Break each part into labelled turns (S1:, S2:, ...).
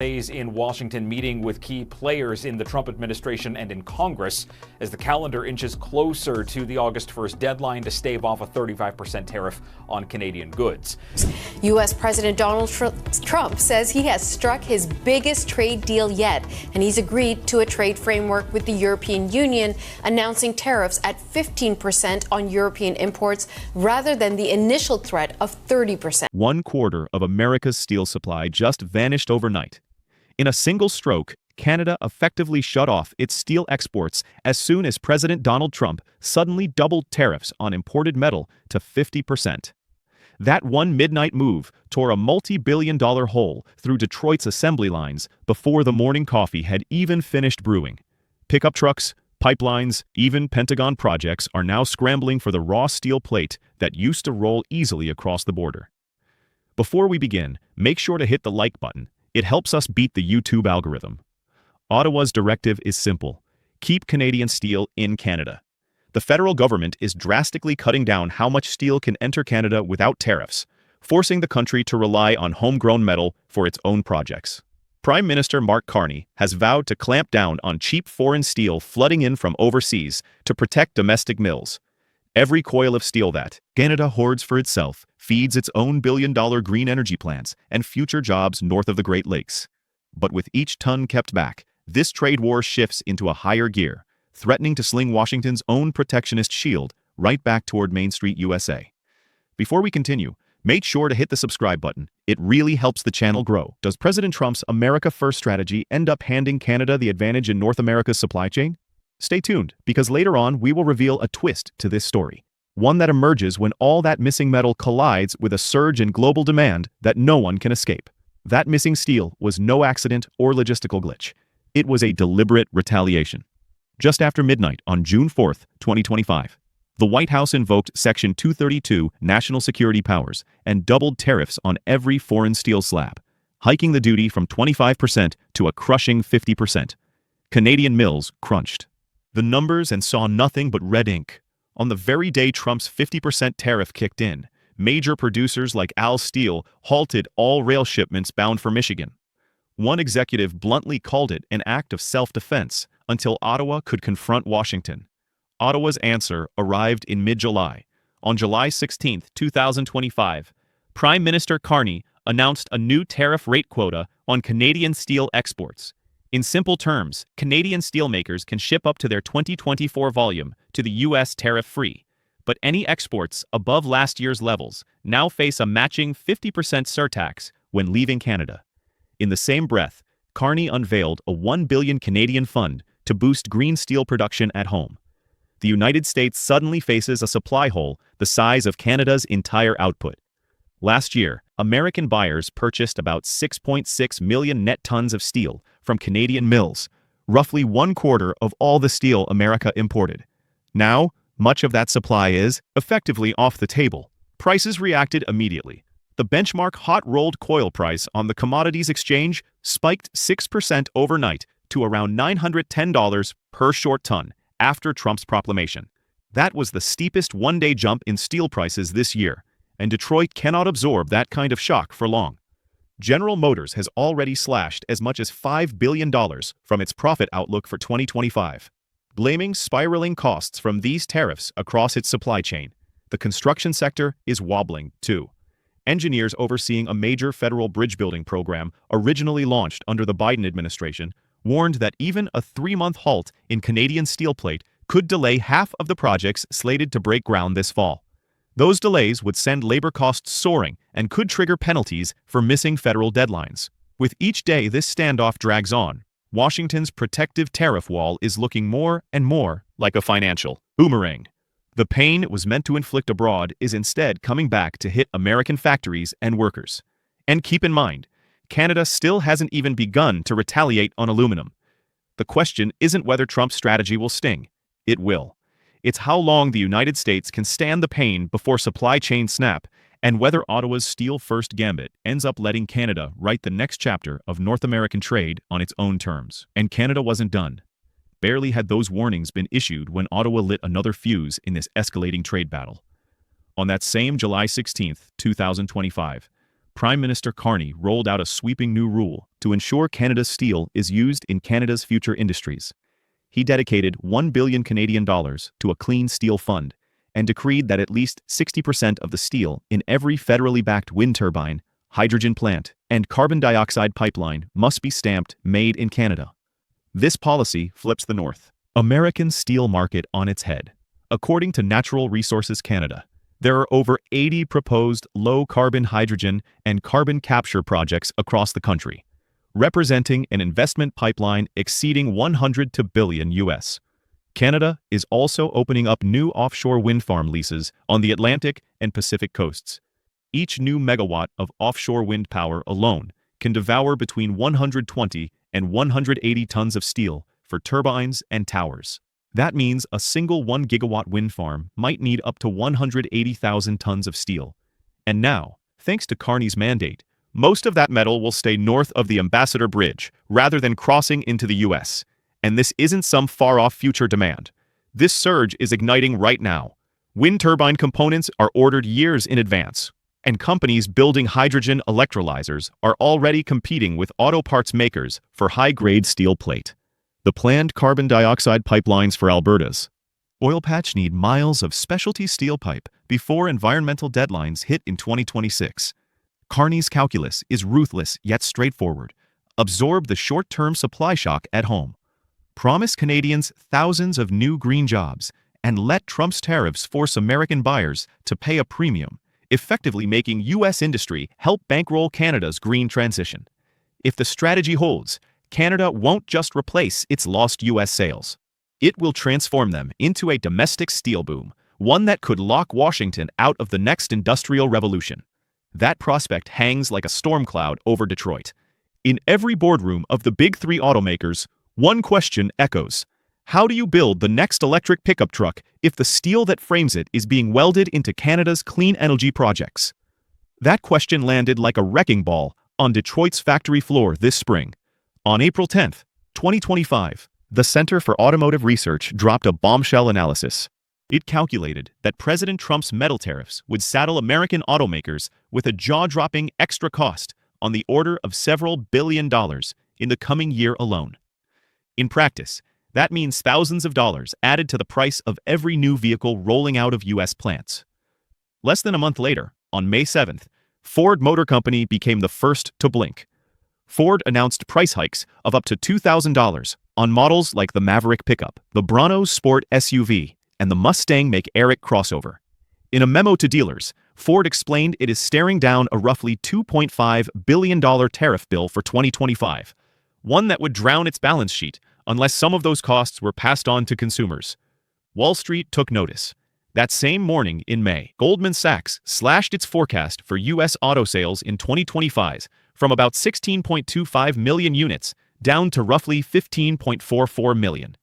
S1: Days in Washington meeting with key players in the Trump administration and in Congress as the calendar inches closer to the August 1st deadline to stave off a 35% tariff on Canadian goods.
S2: U.S. President Donald Trump says he has struck his biggest trade deal yet, and he's agreed to a trade framework with the European Union, announcing tariffs at 15% on European imports rather than the initial threat of 30%.
S3: 1/4 of America's steel supply just vanished overnight. In a single stroke, Canada effectively shut off its steel exports as soon as President Donald Trump suddenly doubled tariffs on imported metal to 50%. That one midnight move tore a multi-billion-dollar hole through Detroit's assembly lines before the morning coffee had even finished brewing. Pickup trucks, pipelines, even Pentagon projects are now scrambling for the raw steel plate that used to roll easily across the border. Before we begin, make sure to hit the like button. It helps us beat the YouTube algorithm. Ottawa's directive is simple: keep Canadian steel in Canada. The federal government is drastically cutting down how much steel can enter Canada without tariffs, forcing the country to rely on homegrown metal for its own projects. Prime Minister Mark Carney has vowed to clamp down on cheap foreign steel flooding in from overseas to protect domestic mills. Every coil of steel that Canada hoards for itself feeds its own billion-dollar green energy plants and future jobs north of the Great Lakes. But with each ton kept back, this trade war shifts into a higher gear, threatening to sling Washington's own protectionist shield right back toward Main Street, USA. Before we continue, make sure to hit the subscribe button. It really helps the channel grow. Does President Trump's America First strategy end up handing Canada the advantage in North America's supply chain? Stay tuned, because later on we will reveal a twist to this story. One that emerges when all that missing metal collides with a surge in global demand that no one can escape. That missing steel was no accident or logistical glitch. It was a deliberate retaliation. Just after midnight on June 4th, 2025, the White House invoked Section 232 national security powers and doubled tariffs on every foreign steel slab, hiking the duty from 25% to a crushing 50%. Canadian mills crunched the numbers and saw nothing but red ink. On the very day Trump's 50% tariff kicked in, major producers like Al Steel halted all rail shipments bound for Michigan. One executive bluntly called it an act of self-defense until Ottawa could confront Washington. Ottawa's answer arrived in mid-July. On July 16, 2025, Prime Minister Carney announced a new tariff rate quota on Canadian steel exports. In simple terms, Canadian steelmakers can ship up to their 2024 volume to the U.S. tariff-free, but any exports above last year's levels now face a matching 50% surtax when leaving Canada. In the same breath, Carney unveiled a $1 billion Canadian fund to boost green steel production at home. The United States suddenly faces a supply hole the size of Canada's entire output. Last year, American buyers purchased about 6.6 million net tons of steel from Canadian mills, roughly 1/4 of all the steel America imported. Now, much of that supply is effectively off the table. Prices reacted immediately. The benchmark hot-rolled coil price on the commodities exchange spiked 6% overnight to around $910 per short ton after Trump's proclamation. That was the steepest one-day jump in steel prices this year, and Detroit cannot absorb that kind of shock for long. General Motors has already slashed as much as $5 billion from its profit outlook for 2025. Blaming spiraling costs from these tariffs across its supply chain, the construction sector is wobbling too. Engineers overseeing a major federal bridge-building program originally launched under the Biden administration warned that even a 3-month halt in Canadian steel plate could delay half of the projects slated to break ground this fall. Those delays would send labor costs soaring and could trigger penalties for missing federal deadlines. With each day this standoff drags on, Washington's protective tariff wall is looking more and more like a financial boomerang. The pain it was meant to inflict abroad is instead coming back to hit American factories and workers. And keep in mind, Canada still hasn't even begun to retaliate on aluminum. The question isn't whether Trump's strategy will sting. It will. It's how long the United States can stand the pain before supply chains snap, and whether Ottawa's steel-first gambit ends up letting Canada write the next chapter of North American trade on its own terms. And Canada wasn't done. Barely had those warnings been issued when Ottawa lit another fuse in this escalating trade battle. On that same July 16, 2025, Prime Minister Carney rolled out a sweeping new rule to ensure Canada's steel is used in Canada's future industries. He dedicated $1 billion Canadian dollars to a clean steel fund and decreed that at least 60% of the steel in every federally backed wind turbine, hydrogen plant, and carbon dioxide pipeline must be stamped Made in Canada. This policy flips the American steel market on its head. According to Natural Resources Canada, there are over 80 proposed low-carbon hydrogen and carbon capture projects across the country, representing an investment pipeline exceeding $100 billion US. Canada is also opening up new offshore wind farm leases on the Atlantic and Pacific coasts. Each new megawatt of offshore wind power alone can devour between 120 and 180 tons of steel for turbines and towers. That means a single 1 gigawatt wind farm might need up to 180,000 tons of steel. And now, thanks to Carney's mandate, most of that metal will stay north of the Ambassador Bridge rather than crossing into the US. And this isn't some far-off future demand. This surge is igniting right now. Wind turbine components are ordered years in advance, and companies building hydrogen electrolyzers are already competing with auto parts makers for high-grade steel plate. The planned carbon dioxide pipelines for Alberta's oil patch need miles of specialty steel pipe before environmental deadlines hit in 2026. Carney's calculus is ruthless yet straightforward. Absorb the short-term supply shock at home. Promise Canadians thousands of new green jobs, and let Trump's tariffs force American buyers to pay a premium, effectively making U.S. industry help bankroll Canada's green transition. If the strategy holds, Canada won't just replace its lost U.S. sales. It will transform them into a domestic steel boom, one that could lock Washington out of the next industrial revolution. That prospect hangs like a storm cloud over Detroit. In every boardroom of the big three automakers, one question echoes: how do you build the next electric pickup truck if the steel that frames it is being welded into Canada's clean energy projects? That question landed like a wrecking ball on Detroit's factory floor this spring. On April 10, 2025, the Center for Automotive Research dropped a bombshell analysis. It calculated that President Trump's metal tariffs would saddle American automakers with a jaw-dropping extra cost on the order of several $billion in the coming year alone. In practice, that means thousands of dollars added to the price of every new vehicle rolling out of U.S. plants. Less than a month later, on May 7th, Ford Motor Company became the first to blink. Ford announced price hikes of up to $2,000 on models like the Maverick pickup, the Bronco Sport SUV, and the Mustang Mach-E crossover. In a memo to dealers, Ford explained it is staring down a roughly $2.5 billion tariff bill for 2025, one that would drown its balance sheet unless some of those costs were passed on to consumers. Wall Street took notice. That same morning in May, Goldman Sachs slashed its forecast for U.S. auto sales in 2025 from about 16.25 million units down to roughly 15.44 million.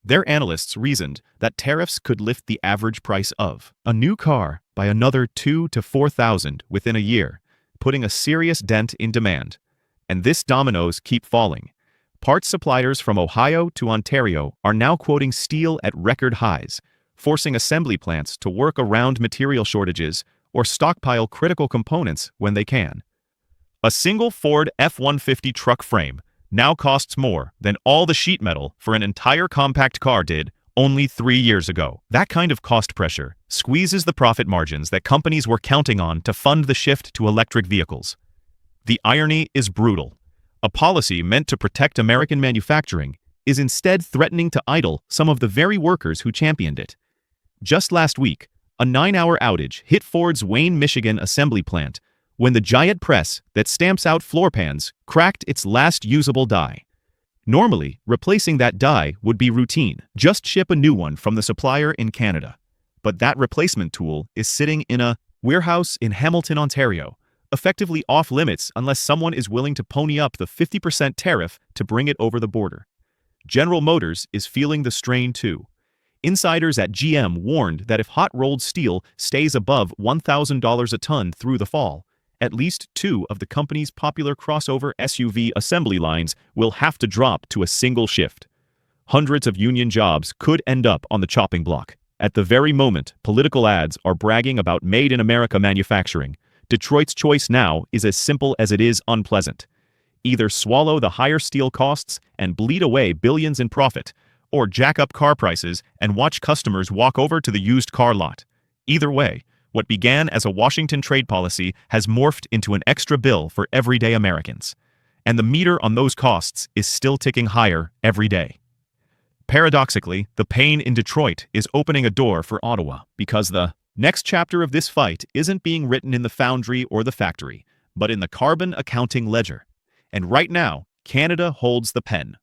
S3: Their analysts reasoned that tariffs could lift the average price of a new car by another $2,000 to $4,000 within a year, putting a serious dent in demand. And this dominoes keep falling. Parts suppliers from Ohio to Ontario are now quoting steel at record highs, forcing assembly plants to work around material shortages or stockpile critical components when they can. A single Ford F-150 truck frame now costs more than all the sheet metal for an entire compact car did only 3 years ago. That kind of cost pressure squeezes the profit margins that companies were counting on to fund the shift to electric vehicles. The irony is brutal. A policy meant to protect American manufacturing is instead threatening to idle some of the very workers who championed it. Just last week, a 9-hour outage hit Ford's Wayne, Michigan assembly plant when the giant press that stamps out floor pans cracked its last usable die. Normally, replacing that die would be routine. Just ship a new one from the supplier in Canada. But that replacement tool is sitting in a warehouse in Hamilton, Ontario, effectively off limits unless someone is willing to pony up the 50% tariff to bring it over the border. General Motors is feeling the strain too. Insiders at GM warned that if hot-rolled steel stays above $1,000 a ton through the fall, at least 2 of the company's popular crossover SUV assembly lines will have to drop to a single shift. Hundreds of union jobs could end up on the chopping block. At the very moment political ads are bragging about Made in America manufacturing, Detroit's choice now is as simple as it is unpleasant. Either swallow the higher steel costs and bleed away billions in profit, or jack up car prices and watch customers walk over to the used car lot. Either way, what began as a Washington trade policy has morphed into an extra bill for everyday Americans. And the meter on those costs is still ticking higher every day. Paradoxically, the pain in Detroit is opening a door for Ottawa, because the next chapter of this fight isn't being written in the foundry or the factory, but in the carbon accounting ledger. And right now, Canada holds the pen.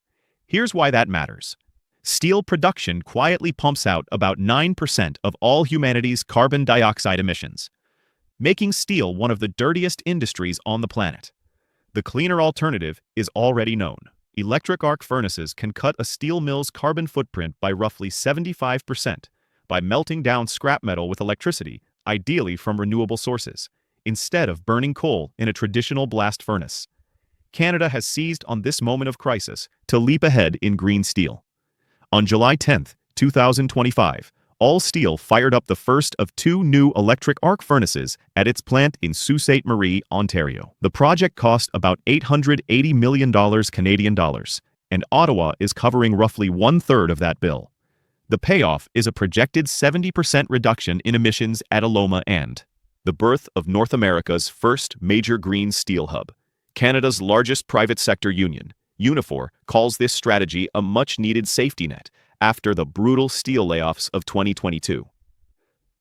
S3: Here's why that matters. Steel production quietly pumps out about 9% of all humanity's carbon dioxide emissions, making steel one of the dirtiest industries on the planet. The cleaner alternative is already known. Electric arc furnaces can cut a steel mill's carbon footprint by roughly 75% by melting down scrap metal with electricity, ideally from renewable sources, instead of burning coal in a traditional blast furnace. Canada has seized on this moment of crisis to leap ahead in green steel. On July 10, 2025, All Steel fired up the first of 2 new electric arc furnaces at its plant in Sault Ste. Marie, Ontario. The project cost about $880 million Canadian dollars, and Ottawa is covering roughly 1/3 of that bill. The payoff is a projected 70% reduction in emissions at Aloma and the birth of North America's first major green steel hub. Canada's largest private sector union, Unifor, calls this strategy a much-needed safety net after the brutal steel layoffs of 2022.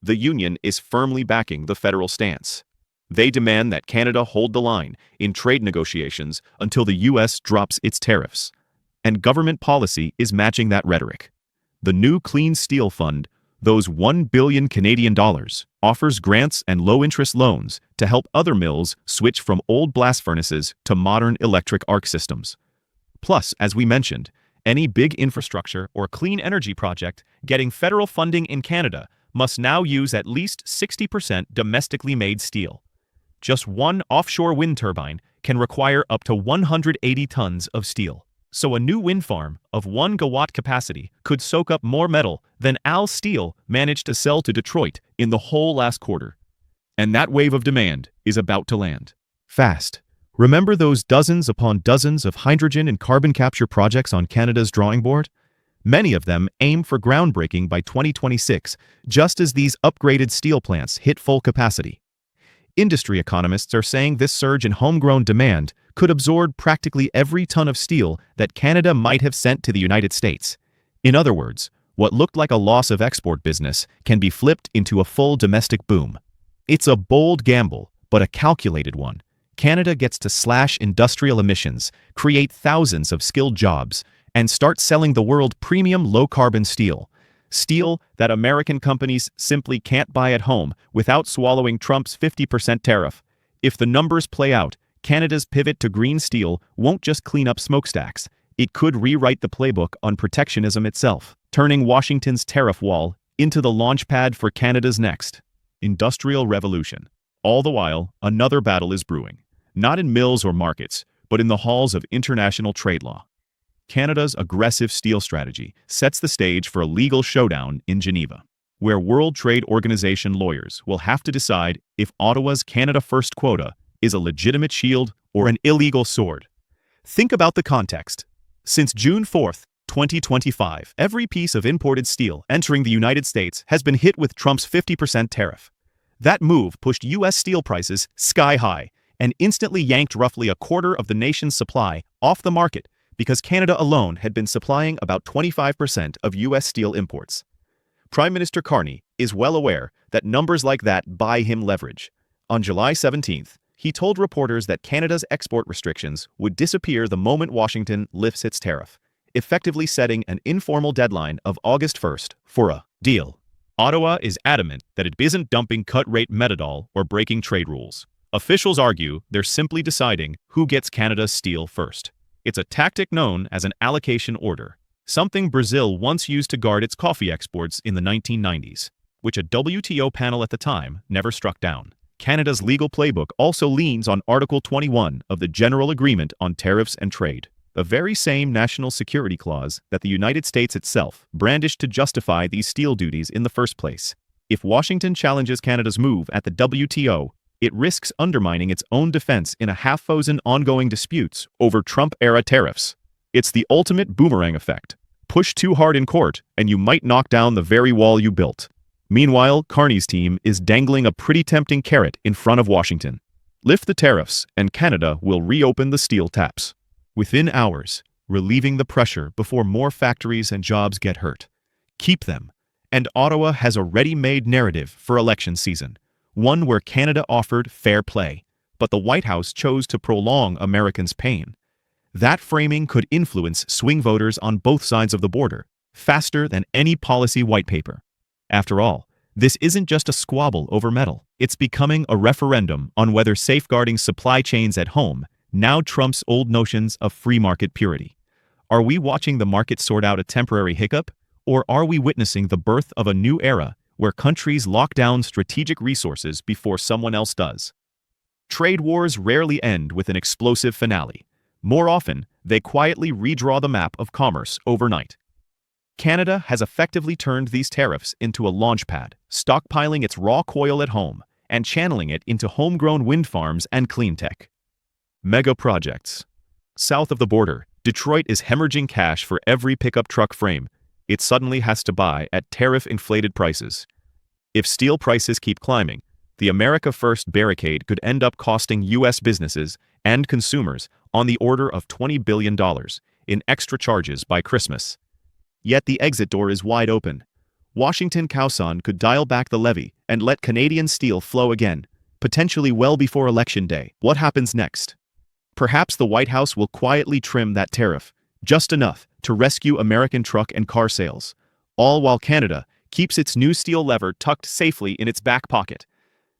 S3: The union is firmly backing the federal stance. They demand that Canada hold the line in trade negotiations until the U.S. drops its tariffs. And government policy is matching that rhetoric. The new Clean Steel Fund, those $1 billion Canadian dollars, offers grants and low-interest loans to help other mills switch from old blast furnaces to modern electric arc systems. Plus, as we mentioned, any big infrastructure or clean energy project getting federal funding in Canada must now use at least 60% domestically made steel. Just one offshore wind turbine can require up to 180 tons of steel. So a new wind farm of 1 gigawatt capacity could soak up more metal than Al Steel managed to sell to Detroit in the whole last quarter. And that wave of demand is about to land. Fast. Remember those dozens upon dozens of hydrogen and carbon capture projects on Canada's drawing board? Many of them aim for groundbreaking by 2026, just as these upgraded steel plants hit full capacity. Industry economists are saying this surge in homegrown demand could absorb practically every ton of steel that Canada might have sent to the United States. In other words, what looked like a loss of export business can be flipped into a full domestic boom. It's a bold gamble, but a calculated one. Canada gets to slash industrial emissions, create thousands of skilled jobs, and start selling the world premium low-carbon steel. Steel that American companies simply can't buy at home without swallowing Trump's 50% tariff. If the numbers play out, Canada's pivot to green steel won't just clean up smokestacks. It could rewrite the playbook on protectionism itself, turning Washington's tariff wall into the launchpad for Canada's next industrial revolution. All the while, another battle is brewing, not in mills or markets, but in the halls of international trade law. Canada's aggressive steel strategy sets the stage for a legal showdown in Geneva, where World Trade Organization lawyers will have to decide if Ottawa's Canada First quota is a legitimate shield or an illegal sword. Think about the context. Since June 4, 2025, every piece of imported steel entering the United States has been hit with Trump's 50% tariff. That move pushed U.S. steel prices sky high and instantly yanked roughly a quarter of the nation's supply off the market because Canada alone had been supplying about 25% of U.S. steel imports. Prime Minister Carney is well aware that numbers like that buy him leverage. On July 17th, he told reporters that Canada's export restrictions would disappear the moment Washington lifts its tariff, effectively setting an informal deadline of August 1st for a deal. Ottawa is adamant that it isn't dumping cut-rate metadol or breaking trade rules. Officials argue they're simply deciding who gets Canada's steel first. It's a tactic known as an allocation order, something Brazil once used to guard its coffee exports in the 1990s, which a WTO panel at the time never struck down. Canada's legal playbook also leans on Article 21 of the General Agreement on Tariffs and Trade, the very same national security clause that the United States itself brandished to justify these steel duties in the first place. If Washington challenges Canada's move at the WTO, it risks undermining its own defense in a half-dozen ongoing disputes over Trump-era tariffs. It's the ultimate boomerang effect. Push too hard in court, and you might knock down the very wall you built. Meanwhile, Carney's team is dangling a pretty tempting carrot in front of Washington. Lift the tariffs, and Canada will reopen the steel taps. Within hours, relieving the pressure before more factories and jobs get hurt. Keep them. And Ottawa has a ready-made narrative for election season, one where Canada offered fair play, but the White House chose to prolong Americans' pain. That framing could influence swing voters on both sides of the border, faster than any policy white paper. After all, this isn't just a squabble over metal. It's becoming a referendum on whether safeguarding supply chains at home now trumps old notions of free market purity. Are we watching the market sort out a temporary hiccup, or are we witnessing the birth of a new era where countries lock down strategic resources before someone else does? Trade wars rarely end with an explosive finale. More often, they quietly redraw the map of commerce overnight. Canada has effectively turned these tariffs into a launchpad, stockpiling its raw coal at home and channeling it into homegrown wind farms and clean tech. Mega projects. South of the border, Detroit is hemorrhaging cash for every pickup truck frame it suddenly has to buy at tariff-inflated prices. If steel prices keep climbing, the America First barricade could end up costing U.S. businesses and consumers on the order of $20 billion in extra charges by Christmas. Yet the exit door is wide open. Washington Kausan could dial back the levy and let Canadian steel flow again, potentially well before Election Day. What happens next? Perhaps the White House will quietly trim that tariff, just enough to rescue American truck and car sales, all while Canada keeps its new steel lever tucked safely in its back pocket.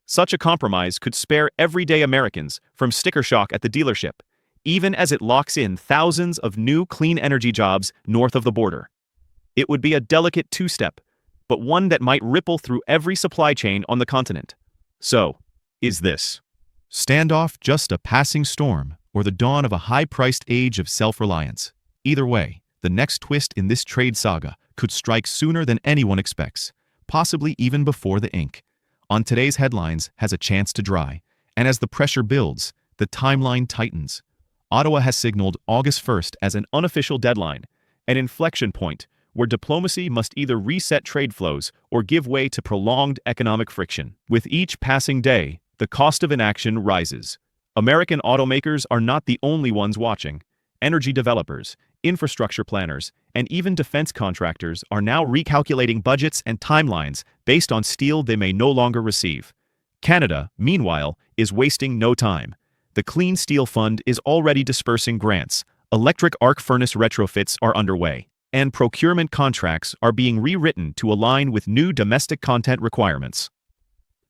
S3: Such a compromise could spare everyday Americans from sticker shock at the dealership, even as it locks in thousands of new clean energy jobs north of the border. It would be a delicate two-step, but one that might ripple through every supply chain on the continent. So, is this standoff just a passing storm or the dawn of a high-priced age of self-reliance? Either way, the next twist in this trade saga could strike sooner than anyone expects, possibly even before the ink on today's headlines has a chance to dry, and as the pressure builds, the timeline tightens. Ottawa has signaled August 1st as an unofficial deadline, an inflection point where diplomacy must either reset trade flows or give way to prolonged economic friction. With each passing day, the cost of inaction rises. American automakers are not the only ones watching. Energy developers, infrastructure planners, and even defense contractors are now recalculating budgets and timelines based on steel they may no longer receive. Canada, meanwhile, is wasting no time. The Clean Steel Fund is already dispersing grants, electric arc furnace retrofits are underway, and procurement contracts are being rewritten to align with new domestic content requirements.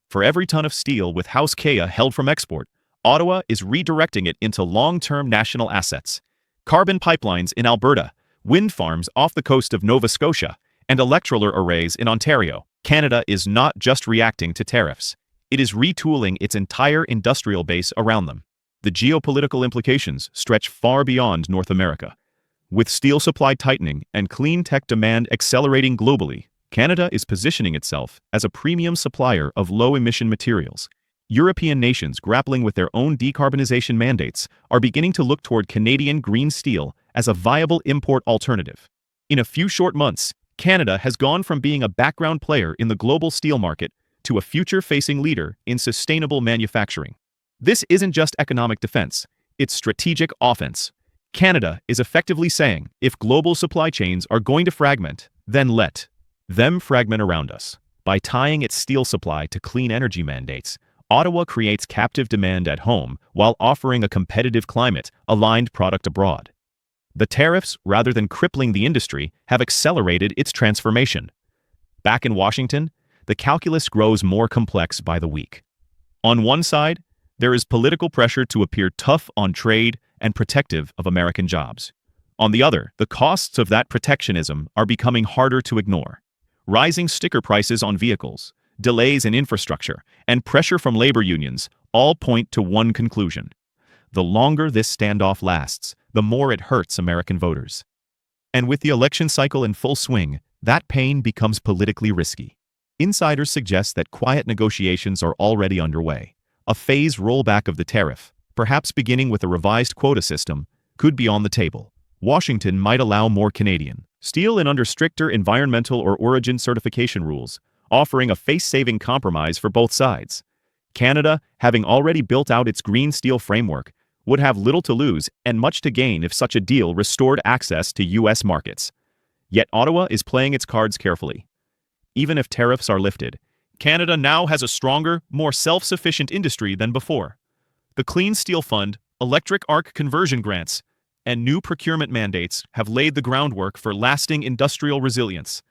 S3: For every ton of steel with House Kea held from export, Ottawa is redirecting it into long-term national assets. Carbon pipelines in Alberta, wind farms off the coast of Nova Scotia, and electrolyzer arrays in Ontario. Canada is not just reacting to tariffs. It is retooling its entire industrial base around them. The geopolitical implications stretch far beyond North America. With steel supply tightening and clean tech demand accelerating globally, Canada is positioning itself as a premium supplier of low-emission materials. European nations grappling with their own decarbonization mandates are beginning to look toward Canadian green steel as a viable import alternative. In a few short months, Canada has gone from being a background player in the global steel market to a future-facing leader in sustainable manufacturing. This isn't just economic defense, it's strategic offense. Canada is effectively saying, if global supply chains are going to fragment, then let them fragment around us. By tying its steel supply to clean energy mandates, Ottawa creates captive demand at home while offering a competitive climate-aligned product abroad. The tariffs, rather than crippling the industry, have accelerated its transformation. Back in Washington, the calculus grows more complex by the week. On one side, there is political pressure to appear tough on trade and protective of American jobs. On the other, the costs of that protectionism are becoming harder to ignore. Rising sticker prices on vehicles, delays in infrastructure, and pressure from labor unions all point to one conclusion. The longer this standoff lasts, the more it hurts American voters. And with the election cycle in full swing, that pain becomes politically risky. Insiders suggest that quiet negotiations are already underway, A phased rollback of the tariff, perhaps beginning with a revised quota system, could be on the table. Washington might allow more Canadian steel in under stricter environmental or origin certification rules, offering a face-saving compromise for both sides. Canada, having already built out its green steel framework, would have little to lose and much to gain if such a deal restored access to U.S. markets. Yet Ottawa is playing its cards carefully. Even if tariffs are lifted, Canada now has a stronger, more self-sufficient industry than before. The Clean Steel Fund, electric arc conversion grants, and new procurement mandates have laid the groundwork for lasting industrial resilience.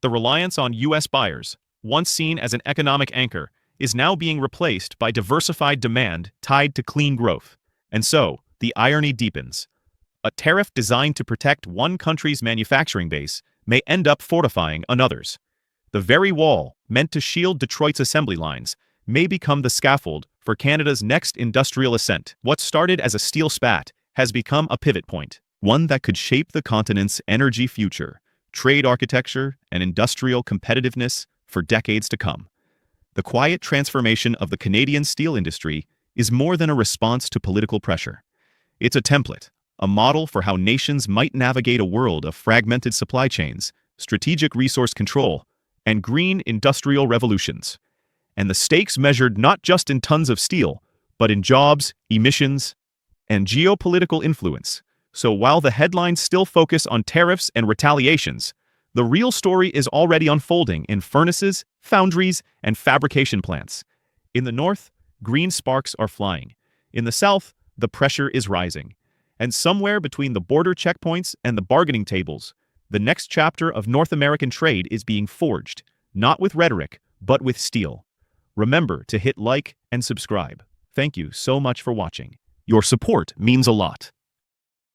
S3: The reliance on U.S. buyers, once seen as an economic anchor, is now being replaced by diversified demand tied to clean growth. And so, the irony deepens. A tariff designed to protect one country's manufacturing base may end up fortifying another's. The very wall, meant to shield Detroit's assembly lines, may become the scaffold for Canada's next industrial ascent. What started as a steel spat has become a pivot point, one that could shape the continent's energy future, trade architecture, and industrial competitiveness for decades to come. The quiet transformation of the Canadian steel industry is more than a response to political pressure. It's a template, a model for how nations might navigate a world of fragmented supply chains, strategic resource control, and green industrial revolutions. And the stakes measured not just in tons of steel, but in jobs, emissions, and geopolitical influence. So while the headlines still focus on tariffs and retaliations, the real story is already unfolding in furnaces, foundries, and fabrication plants. In the north, green sparks are flying. In the south, the pressure is rising. And somewhere between the border checkpoints and the bargaining tables, the next chapter of North American trade is being forged, not with rhetoric, but with steel. Remember to hit like and subscribe. Thank you so much for watching. Your support means a lot.